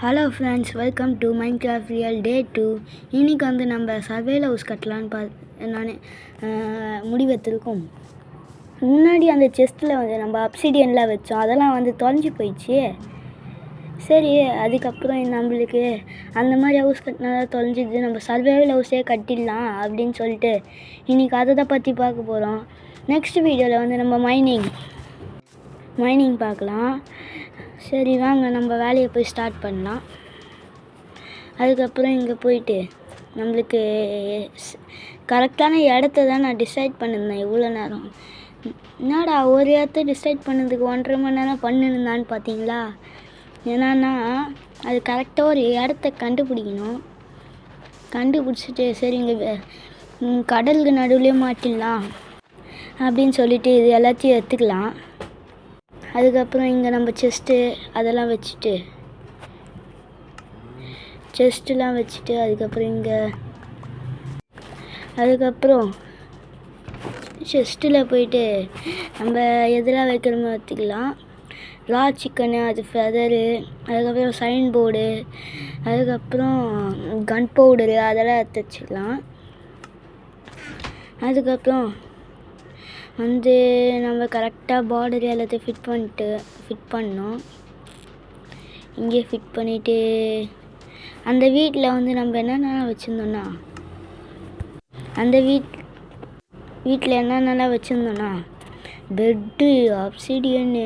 Hello friends, welcome to Minecraft real day 2. இன்றைக்கி வந்து நம்ம சர்வேல ஹவுஸ் கட்டலான்னு நான் முடிவெடுத்திருக்கோம். முன்னாடி அந்த செஸ்ட்டில் வந்து நம்ம அப்சிடியன்லாம் வச்சோம், அதெல்லாம் வந்து தொலைஞ்சி போயிடுச்சு. சரி, அதுக்கப்புறம் நம்மளுக்கு அந்த மாதிரி ஹவுஸ் கட்டினா தொலைஞ்சிது, நம்ம சர்வேல ஹவுஸே கட்டிடலாம் அப்படின்னு சொல்லிட்டு இன்றைக்கி அதை தான் பற்றி பார்க்க போகிறோம். நெக்ஸ்ட் வீடியோவில் வந்து நம்ம மைனிங் பார்க்கலாம். சரி வாங்க, நம்ம வேலையை போய் ஸ்டார்ட் பண்ணலாம். அதுக்கப்புறம் இங்கே போயிட்டு நம்மளுக்கு கரெக்டான இடத்த தான் நான் டிசைட் பண்ணியிருந்தேன். இவ்வளோ நேரம் என்னடா ஒரு இடத்த டிசைட் பண்ணதுக்கு 1.5 மணி நேரம் பண்ணியிருந்தான்னு பார்த்தீங்களா? என்னன்னா அது கரெக்டாக ஒரு இடத்த கண்டுபிடிச்சிட்டு சரி இங்கே கடலுக்கு நடுவுலேயே மாட்டிடலாம் அப்படின்னு சொல்லிட்டு இது எல்லாத்தையும் எடுத்துக்கலாம். அதுக்கப்புறம் இங்கே நம்ம செஸ்ட்டு அதெல்லாம் வச்சுட்டு அதுக்கப்புறம் செஸ்ட்டில் போயிட்டு நம்ம எதெல்லாம் வைக்கிறோமோ வச்சுக்கலாம். ரா சிக்கனு, அது ஃபெதரு, அதுக்கப்புறம் சைன் போர்டு, அதுக்கப்புறம் கன் பவுடரு அதெல்லாம் எடுத்து வச்சுக்கலாம். அதுக்கப்புறம் வந்து நம்ம கரெக்டாக பார்டர் எல்லாத்தையும் ஃபிட் பண்ணோம். இங்கே ஃபிட் பண்ணிவிட்டு அந்த வீட்டில் வந்து நம்ம என்னென்னலாம் வச்சுருந்தோன்னா பெட்டு, அப்சிடியன்னு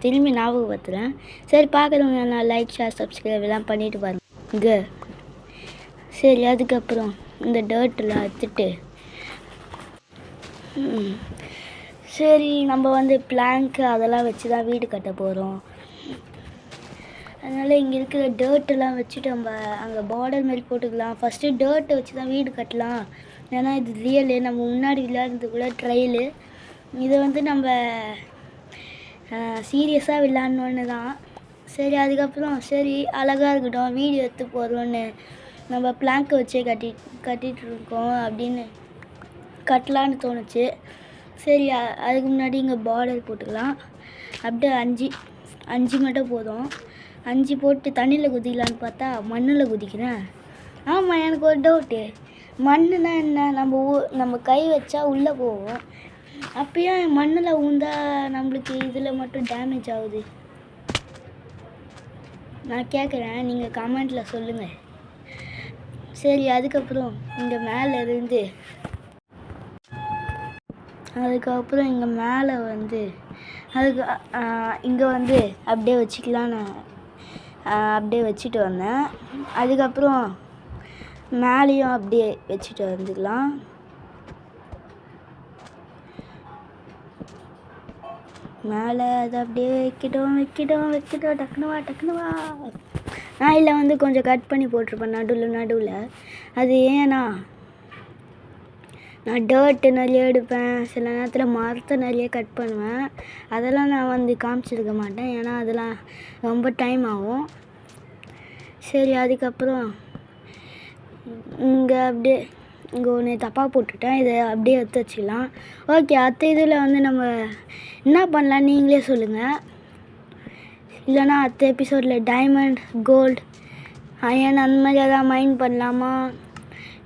திரும்பி ஞாபகப்படுத்துகிறேன். சரி, பார்க்குறவங்க நான் லைக், ஷேர், சப்ஸ்கிரைப் எல்லாம் பண்ணிவிட்டு பாருங்க. சரி, அதுக்கப்புறம் இந்த டர்ட்டெலாம் எடுத்துட்டு சரி நம்ம வந்து பிளாங்க்கு அதெல்லாம் வச்சு தான் வீடு கட்ட போகிறோம். அதனால் இங்கே இருக்கிற டர்ட்டெல்லாம் வச்சுட்டு நம்ம அங்கே பார்டர் மாதிரி போட்டுக்கலாம். ஃபஸ்ட்டு டர்ட்டை வச்சு தான் வீடு கட்டலாம், ஏன்னா இது ரியலு. நம்ம முன்னாடி விளையாடுறது கூட ட்ரையலு. இதை வந்து நம்ம சீரியஸாக விளையாடணுன்னு தான். சரி, அதுக்கப்புறம் சரி அழகாக இருக்கட்டும், வீடியோ எடுத்து போகிறோன்னு நம்ம பிளாங்க்கை வச்சே கட்டிகிட்டு இருக்கோம் அப்படின்னு கட்டலான்னு தோணுச்சு. சரி, அதுக்கு முன்னாடி இங்கே பார்டர் போட்டுக்கலாம். அப்படியே 5 மட்டும் போதும். 5 போட்டு தண்ணியில் குதிக்கலான்னு பார்த்தா மண்ணில் குதிக்கிறேன். ஆமாம், எனக்கு ஒரு டவுட்டு, மண்ணுனா என்ன? நம்ம கை வச்சா உள்ளே போவோம், அப்பயே மண்ணில் ஊந்தா நம்மளுக்கு இதில் மட்டும் டேமேஜ் ஆகுது. நான் கேட்குறேன், நீங்கள் கமெண்ட்டில் சொல்லுங்கள். சரி, அதுக்கப்புறம் இங்கே மேலே வந்து இங்கே வந்து அப்படியே வச்சுக்கலான்னு அப்படியே வச்சுட்டு வந்தேன். அதுக்கப்புறம் மேலேயும் அப்படியே வச்சுட்டு வந்துக்கலாம். மேலே அதை அப்படியே வைக்கிட்டோம் டக்குனு வா. நான் இல்லை வந்து கொஞ்சம் கட் பண்ணி போட்டிருப்பேன் நடுவில். அது ஏன்னா நான் டர்ட்டு நிறைய எடுப்பேன், சில நேரத்தில் மரத்தை நிறைய கட் பண்ணுவேன். அதெல்லாம் நான் வந்து காமிச்சிருக்க மாட்டேன், ஏன்னா அதெல்லாம் ரொம்ப டைம் ஆகும். சரி, அதுக்கப்புறம் இங்கே ஒன்று தப்பாக போட்டுட்டேன், இதை அப்படியே எடுத்து வச்சிடலாம். ஓகே, அடுத்த இதில் வந்து நம்ம என்ன பண்ணலாம் நீங்களே சொல்லுங்கள். இல்லைனா அடுத்த எபிசோடில் டைமண்ட், கோல்டு, அயன் அந்த மாதிரி எதாவது மைன் பண்ணலாமா?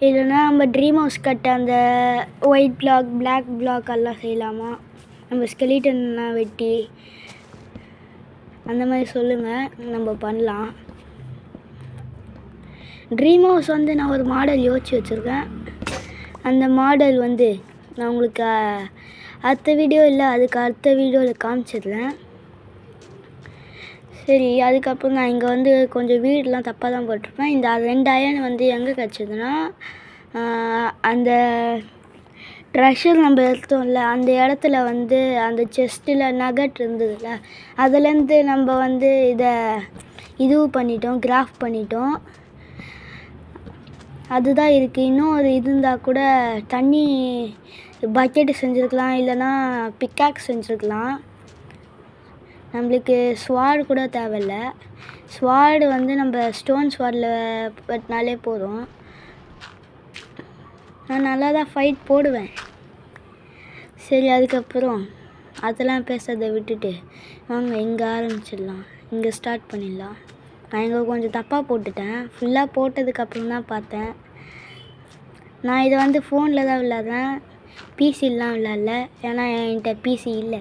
இல்லைனா நம்ம ட்ரீம் ஹவுஸ் கட்ட அந்த ஒயிட் பிளாக், பிளாக் பிளாக் எல்லாம் செய்யலாமா? நம்ம ஸ்கெலிட்டன்லாம் வெட்டி அந்த மாதிரி சொல்லுங்கள், நம்ம பண்ணலாம். ட்ரீம் ஹவுஸ் வந்து நான் ஒரு மாடல் யோசிச்சு வச்சுருக்கேன். அந்த மாடல் வந்து நான் உங்களுக்கு அதுக்கு அடுத்த வீடியோவில் காமிச்சிடுறேன். சரி, அதுக்கப்புறம் நான் இங்கே வந்து கொஞ்சம் வீடெலாம் தப்பாக தான் போட்டிருப்பேன். இந்த 2 அயன் வந்து எங்கே கிடச்சிதுன்னா, அந்த ட்ரெஷர் நம்ம எடுத்தோம்ல அந்த இடத்துல வந்து அந்த செஸ்ட்டில் நகட் இருந்ததுல, அதுலேருந்து நம்ம வந்து கிராஃப்ட் பண்ணிட்டோம். அதுதான் இருக்குது. இன்னும் ஒரு இது இருந்தால் கூட தண்ணி பக்கெட்டு செஞ்சுருக்கலாம், இல்லைனா பிக்காக்ஸ் செஞ்சுருக்கலாம். நம்மளுக்கு ஸ்வாடு கூட தேவையில்ல. ஸ்வாடு வந்து நம்ம ஸ்டோன் ஸ்வாடில் பட்டினாலே போதும். நான் நல்லா தான் ஃபைட் போடுவேன். சரி, அதுக்கப்புறம் அதெல்லாம் பேசுறதை விட்டுட்டு வாங்க இங்கே ஆரம்பிச்சிடலாம், இங்கே ஸ்டார்ட் பண்ணிடலாம். நான் இங்கே கொஞ்சம் தப்பாக போட்டுட்டேன். ஃபுல்லாக போட்டதுக்கப்புறம் தான் பார்த்தேன். நான் இதை வந்து ஃபோனில் தான் விளாட்றேன், பிசிலாம் விளாட்ல. ஏன்னா என்கிட்ட பிசி இல்லை.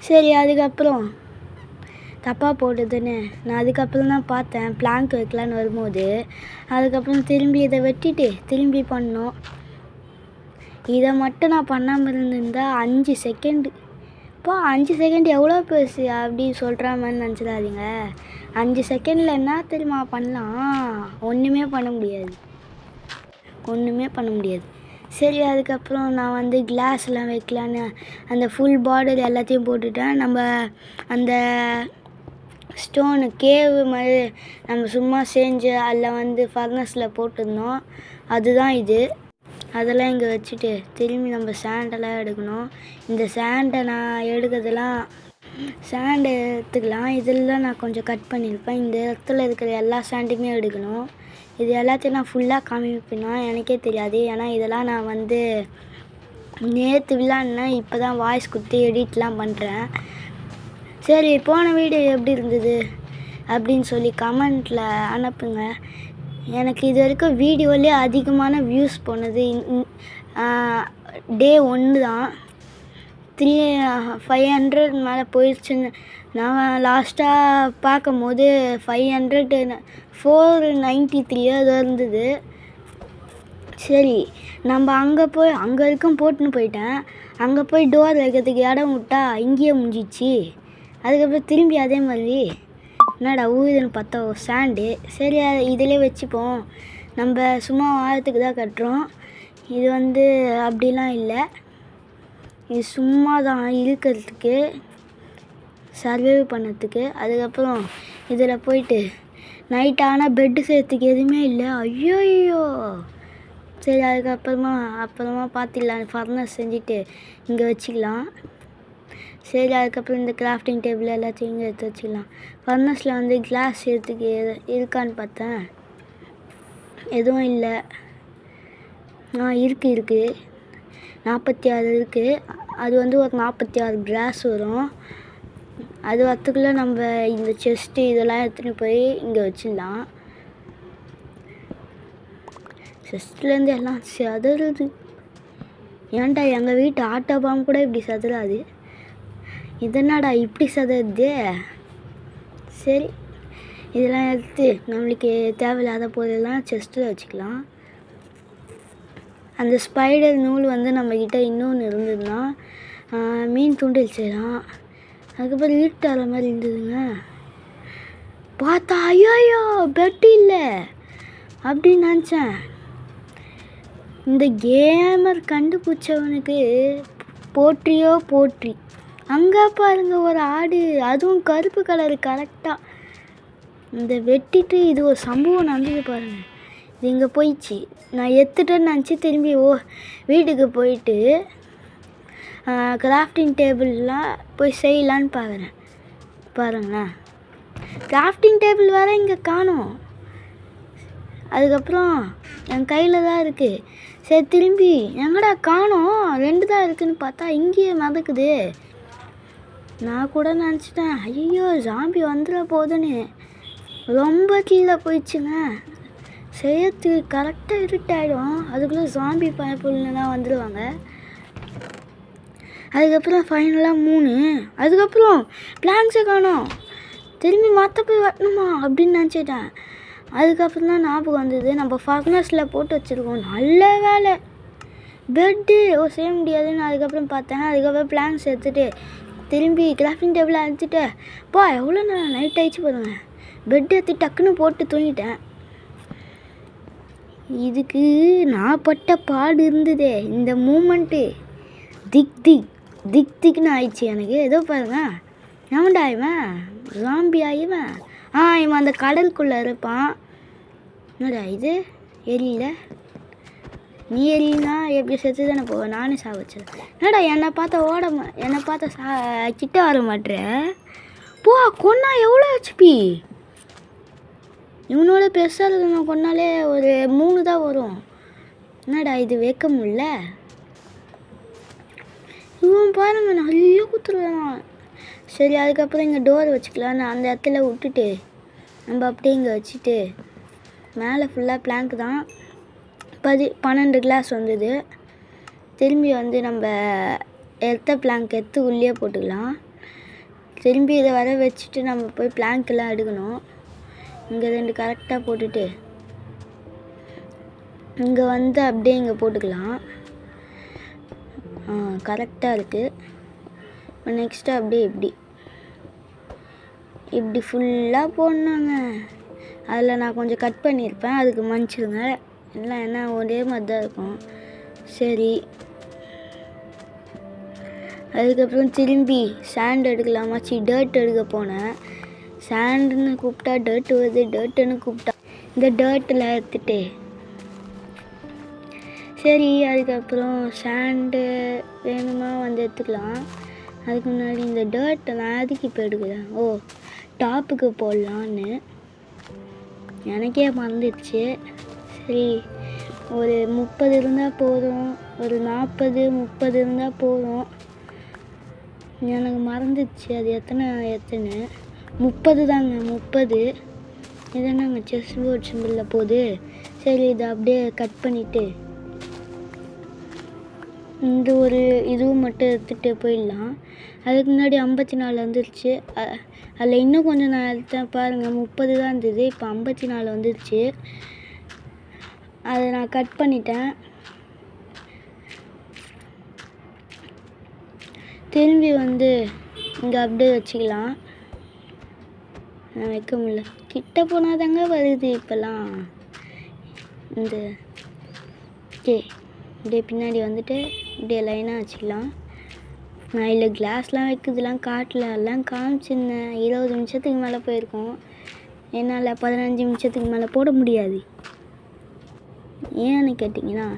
சரி, அதுக்கப்புறம் தப்பாக போட்டதுன்னு நான் அதுக்கப்புறம் தான் பார்த்தேன். பிளாங்க் வைக்கலான்னு வரும்போது அதுக்கப்புறம் திரும்பி இதை வெட்டிட்டு திரும்பி பண்ணோம். இதை மட்டும் நான் பண்ணாமல் இருந்திருந்தா 5 செகண்டு. இப்போ 5 செகண்ட் எவ்வளோ பெருசு அப்படின்னு சொல்கிற மாதிரி நினச்சிடாதீங்க. 5 செகண்டில் என்ன தெரியுமா பண்ணலாம்? ஒன்றுமே பண்ண முடியாது. சரி, அதுக்கப்புறம் நான் வந்து கிளாஸ்லாம் வைக்கலான்னு அந்த ஃபுல் பார்டர் எல்லாத்தையும் போட்டுட்டேன். நம்ம அந்த ஸ்டோனு கேவு மாதிரி நம்ம சும்மா செஞ்சு அதில் வந்து ஃபர்னஸில் போட்டிருந்தோம். அதுதான் இது. அதெல்லாம் இங்கே வச்சுட்டு திரும்பி நம்ம சாண்டெல்லாம் எடுக்கணும். இந்த சாண்டை நான் எடுக்கிறதுலாம் சாண்டை எடுத்துக்கலாம். இதெல்லாம் நான் கொஞ்சம் கட் பண்ணியிருப்பேன். இந்த இடத்துல இருக்கிற எல்லா சாண்டையுமே எடுக்கணும். இது எல்லாத்தையும் நான் ஃபுல்லாக காமிப்பேன்னா எனக்கே தெரியாது. ஏன்னா இதெல்லாம் நான் வந்து நேற்று விளாட்னேன், இப்போ தான் வாய்ஸ் கொடுத்து எடிட்லாம் பண்ணுறேன். சரி, போன வீடியோ எப்படி இருந்தது அப்படின்னு சொல்லி கமெண்ட்டில் அனுப்புங்க. எனக்கு இது வரைக்கும் வீடியோலேயே அதிகமான வியூஸ் போனது டே 1 தான். 500 மேலே போயிடுச்சுன்னு நான் லாஸ்ட்டாக பார்க்கும்போது 493 அது இருந்தது. சரி, நம்ம அங்கே வரைக்கும் போட்டுன்னு போயிட்டேன். அங்கே போய் டோர் வைக்கிறதுக்கு இடம் விட்டா இங்கேயே முடிஞ்சிச்சு. அதுக்கப்புறம் திரும்பி அதே மாதிரி என்னடா ஊதுன்னு பார்த்தா சாண்டு. சரி, இதிலே வச்சுப்போம், நம்ம சும்மா வாரத்துக்கு தான் கட்டுறோம். இது வந்து அப்படிலாம் இல்லை, இது சும்மா தான் இருக்கிறதுக்கு, சர்வைவ் பண்ணதுக்கு. அதுக்கப்புறம் இதில் போயிட்டு நைட் ஆனால் பெட்டு செய்யறதுக்கு எதுவுமே இல்லை. ஐயோ. சரி, அப்புறமா பார்த்துக்கலாம். ஃபர்னஸ் செஞ்சுட்டு இங்கே வச்சுக்கலாம். சரி, அதுக்கப்புறம் இந்த கிராஃப்டிங் டேபிள் எல்லாத்தையும் இங்கே எடுத்து வச்சுக்கலாம். ஃபர்னஸில் வந்து கிளாஸ் எடுத்துக்கு இருக்கான்னு பார்த்தேன், எதுவும் இல்லை. இருக்குது 46 இருக்குது. அது வந்து ஒரு 46 கிளாஸ் வரும். அது வரத்துக்குள்ளே நம்ம இந்த செஸ்ட்டு இதெல்லாம் எடுத்துகிட்டு போய் இங்கே வச்சிடலாம். செஸ்ட்லேருந்து எல்லாம் சதுருது. ஏன்டா எங்கள் வீட்டு ஆட்டோ பாம் கூட இப்படி சதுராது, இதனாடா இப்படி சதுருது? சரி, இதெல்லாம் எடுத்து நம்மளுக்கு தேவையில்லாத பொருளெல்லாம் செஸ்ட்டில் வச்சுக்கலாம். அந்த ஸ்பைடர் நூல் வந்து நம்மக்கிட்ட இன்னொன்று இருந்ததுன்னா மீன் தூண்டில் செய்யலாம். அதுக்கப்புறம் இருட்டு வர மாதிரி இருந்ததுங்க. பார்த்தா ஐயோ பெட் இல்லை அப்படின்னு நினச்சேன். இந்த கேமர் கண்டுபிடிச்சவனுக்கு போற்றி. அங்கே பாருங்க ஒரு ஆடு, அதுவும் கருப்பு கலரு. கரெக்டாக இந்த வெட்டிட்டு இது ஒரு சம்பவம் நடந்தது பாருங்கள். இது இங்கே போயிடுச்சு. நான் எடுத்துட்டேன்னு நினச்சி திரும்பி வீட்டுக்கு போயிட்டு கிராஃப்டிங் டேபிள்லாம் போய் செய்யலான்னு பாருங்களேன். கிராஃப்டிங் டேபிள் வேறு இங்கே காணோம். அதுக்கப்புறம் என் கையில் தான் இருக்குது. சரி, திரும்பி எங்கடா காணோம், 2 தான் இருக்குதுன்னு பார்த்தா இங்கேயே மிதக்குது. நான் கூட நினச்சிட்டேன் ஐயோ ஜாம்பி வந்துட போதுன்னு. ரொம்ப கீழே போயிடுச்சுங்க. செய்யறதுக்கு கரெக்டாக இருட்டாயிடும். அதுக்குள்ளே ஜாம்பி பயப்புலாம் வந்துடுவாங்க. அதுக்கப்புறம் ஃபைனலாக 3. அதுக்கப்புறம் பிளான்ஸை காணோம். திரும்பி மற்ற போய் வரணுமா அப்படின்னு நினச்சிட்டேன். அதுக்கப்புறம் தான் ஞாபகம் வந்தது, நம்ம ஃபர்னஸில் போட்டு வச்சுருக்கோம். நல்ல வேலை, பெட்டு செய்ய முடியாதுன்னு அதுக்கப்புறம் பார்த்தேன். அதுக்கப்புறம் பிளான்ஸ் எடுத்துகிட்டு திரும்பி கிராஃப்டிங் டேபிளை அனுப்பிச்சிட்டு எவ்வளோ நேரம் நைட் ஆகிடுச்சு பாருங்க. பெட் எடுத்து டக்குன்னு போட்டு தூங்கிட்டேன். இதுக்கு நான் பட்ட பாடு இருந்ததே. இந்த மூமெண்ட்டு திக்னு ஆயிடுச்சு எனக்கு. ஏதோ பாருங்க, எவன்டா இவன்? ஜாம்பி ஆயிவன். இவன் அந்த கடலுக்குள்ளே இருப்பான். என்னடா இது எரியல? நீ எரியனா எப்படி செத்து தானே போவேன், நானே சாவச்சேன். என்னடா என்னை பார்த்தா கிட்ட வர மாட்டேற? கொன்னா எவ்வளோ ஹெச்பி? இவனோட பெருசாக இருக்கணும். கொன்னாலே ஒரு 3 தான் வரும். என்னடா இது வைக்க முடியல? இவன் பாருங்க நல்லா குத்துருவான். சரி அதுக்கப்புறம் இங்கே டோர் வச்சுக்கலாம். நான் அந்த இடத்துல விட்டுட்டு நம்ம அப்படியே இங்கே வச்சுட்டு மேலே ஃபுல்லாக பிளாங்க் தான் 12 கிளாஸ் வந்தது. திரும்பி வந்து நம்ம எடுத்த பிளாங்க் எடுத்து உள்ளே போட்டுக்கலாம். திரும்பி இதை வர வச்சுட்டு நம்ம போய் பிளாங்க்கெல்லாம் எடுக்கணும். இங்கே 2 கரெக்டாக போட்டுட்டு இங்கே வந்து அப்படியே இங்கே போட்டுக்கலாம். கரெக்டாக இருக்குது. இப்போ நெக்ஸ்ட்டு அப்படியே இப்படி ஃபுல்லாக போடணுங்க. அதில் நான் கொஞ்சம் கட் பண்ணியிருப்பேன், அதுக்கு மன்னிச்சிடுங்க. இல்லை ஏன்னா ஒரே மாதிரி தான் இருக்கும். சரி அதுக்கப்புறம் திரும்பி சாண்ட் எடுக்கலாமா, டர்ட் எடுக்க போனேன். சாண்டுன்னு கூப்பிட்டா டர்ட் வருது, டர்ட்டுன்னு கூப்பிட்டா இந்த டர்ட்டில் எடுத்துட்டு சரி அதுக்கப்புறம் சாண்டு வேணுமா வந்து எடுத்துக்கலாம். அதுக்கு முன்னாடி இந்த டர்ட்டை நான் அதுக்கு இப்போ எடுக்கிறேன். டாப்புக்கு போடலான்னு எனக்கே மறந்துடுச்சு. சரி ஒரு 30 இருந்தால் போதும், ஒரு 40 30 இருந்தால் போதும். எனக்கு மறந்துடுச்சு அது எத்தனை 30 தாங்க. 30 இதென்னாங்க செஸ் போர்ட் சிம்பிளில் போகுது. சரி இதை அப்படியே கட் பண்ணிவிட்டு இந்த ஒரு இதுவும் மட்டும் எடுத்துகிட்டு போயிடலாம். அதுக்கு முன்னாடி 54 வந்துருச்சு. அதில் இன்னும் கொஞ்சம் நான் எடுத்தேன் பாருங்கள், 30 தான் இருந்தது, இப்போ 54 வந்துருச்சு. அதை நான் கட் பண்ணிட்டேன். திரும்பி வந்து இங்கே அப்படியே வச்சுக்கலாம். நான் வைக்க முடியல, கிட்ட போனால் தாங்க வருது இப்போல்லாம். இந்த இப்படியே பின்னாடி வந்துட்டு இப்படியே லைனாக வச்சுக்கலாம். நான் இல்லை கிளாஸ்லாம் வைக்கிறதுலாம் காட்டில் எல்லாம் காமிச்சிருந்தேன். 20 நிமிஷத்துக்கு மேலே போயிருக்கோம். என்னால் 15 நிமிஷத்துக்கு மேலே போட முடியாது. ஏன்னு கேட்டிங்கன்னா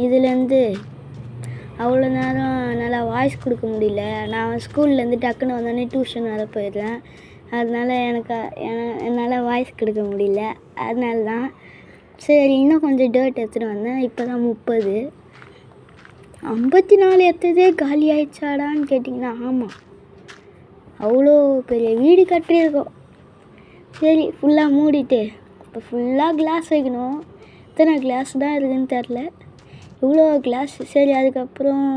இதுலேருந்து அவ்வளோ நேரம் நல்லா வாய்ஸ் கொடுக்க முடியல. நான் ஸ்கூல்லேருந்து டக்குன்னு வந்தோடனே டியூஷன் வர போயிடுறேன். அதனால என்னால் வாய்ஸ் கொடுக்க முடியல. அதனால தான் சரி இன்னும் கொஞ்சம் டர்ட் எடுத்துகிட்டு வந்தேன். இப்போ தான் 30. 54 எடுத்ததே காலி ஆயிடுச்சாடான்னு கேட்டிங்கன்னா ஆமாம், அவ்வளோ பெரிய வீடு கட்டியிருக்கோம். சரி ஃபுல்லாக மூடிட்டு இப்போ ஃபுல்லாக கிளாஸ் வைக்கணும். எத்தனை கிளாஸ் தான் இருக்குதுன்னு தெரில, இவ்வளோ கிளாஸ். சரி அதுக்கப்புறம்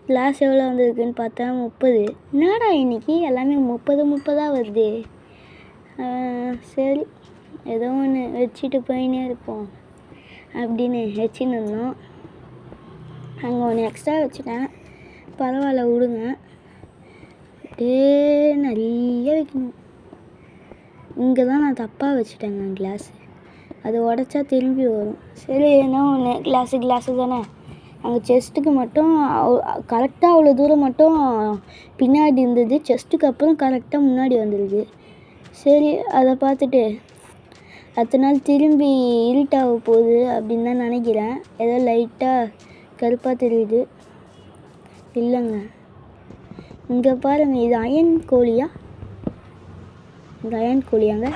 கிளாஸ் எவ்வளோ வந்திருக்குன்னு பார்த்தா 30. என்னடா இன்றைக்கி எல்லாமே 30 வருது. சரி ஏதோ ஒன்று வச்சுட்டு போயின்னே இருப்போம் அப்படின்னு வச்சுன்னு இருந்தோம். அங்கே ஒன்று எக்ஸ்ட்ரா வச்சுட்டேன், பரவாயில்ல விடுங்க. நிறைய வைக்கணும். இங்கே தான் நான் தப்பாக வச்சுட்டேங்க கிளாஸு, அது உடச்சா திரும்பி வரும். சரி ஏன்னா ஒன்று கிளாஸு தானே. அங்கே செஸ்ட்டுக்கு மட்டும் கரெக்டாக அவ்வளோ தூரம் மட்டும் பின்னாடி இருந்தது, செஸ்ட்டுக்கு அப்புறம் கரெக்டாக முன்னாடி வந்துடுது. சரி அதை பார்த்துட்டு அடுத்த நாள் திரும்பி இருட்டாக போகுது அப்படின்னு தான் நினைக்கிறேன். ஏதோ லைட்டாக கருப்பாக தெரியுது. இல்லைங்க இங்கே பாருங்கள், இது அயன் கோழியா? இந்த அயன் கோழியாங்க.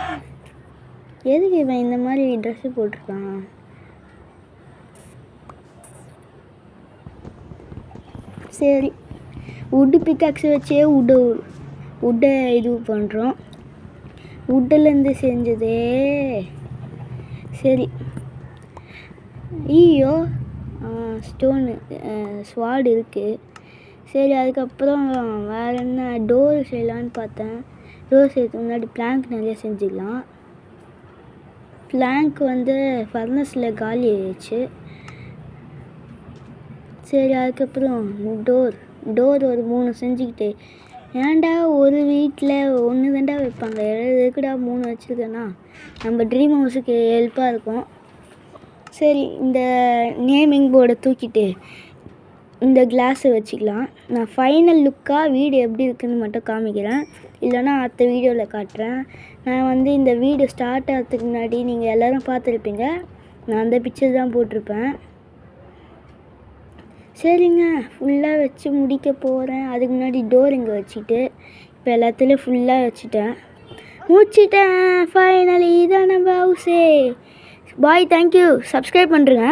எதுக்கு இவன் இந்த மாதிரி ட்ரெஸ்ஸு போட்டிருக்கான்? சரி உட்டு பிக்காக்ஸை வச்சே உட்டை இது பண்ணுறோம். உட்டிலேருந்து செஞ்சதே. சரி ஐயோ ஸ்டோனு ஸ்வாடு இருக்குது. சரி அதுக்கப்புறம் வேறு என்ன டோர் செய்யலான்னு பார்த்தேன். டோர் செய்யறதுக்கு முன்னாடி பிளாங்க் நிறைய செஞ்சுக்கலாம். பிளாங்க் வந்து ஃபர்னஸில் காலி ஆயிடுச்சு. சரி அதுக்கப்புறம் டோர் ஒரு 3 செஞ்சுக்கிட்டு, ஏன்டா ஒரு வீட்டில் 1 தாண்டா வைப்பாங்க, எதுக்குடா 3 வச்சுருக்கேன்னா நம்ம ட்ரீம் ஹவுஸுக்கு ஹெல்ப்பாக இருக்கும். சரி இந்த நேமிங் போர்டை தூக்கிட்டு இந்த கிளாஸை வச்சுக்கலாம். நான் ஃபைனல் லுக்காக வீடு எப்படி இருக்குதுன்னு மட்டும் காமிக்கிறேன், இல்லைனா அடுத்த வீடியோவில் காட்டுறேன். நான் வந்து இந்த வீடு ஸ்டார்ட் ஆகிறதுக்கு முன்னாடி நீங்கள் எல்லோரும் பார்த்துருப்பீங்க, நான் அந்த பிக்சர் தான் போட்டிருப்பேன். சரிங்க ஃபுல்லாக வச்சு முடிக்க போகிறேன். அதுக்கு முன்னாடி டோர் இங்கே வச்சுட்டு இப்போ எல்லாத்துலேயும் ஃபுல்லாக முடிச்சிட்டேன். ஃபைனலி இதான் நம்ம ஹவுஸே. பாய், தேங்க்யூ. சப்ஸ்கிரைப் பண்ணுறேங்க.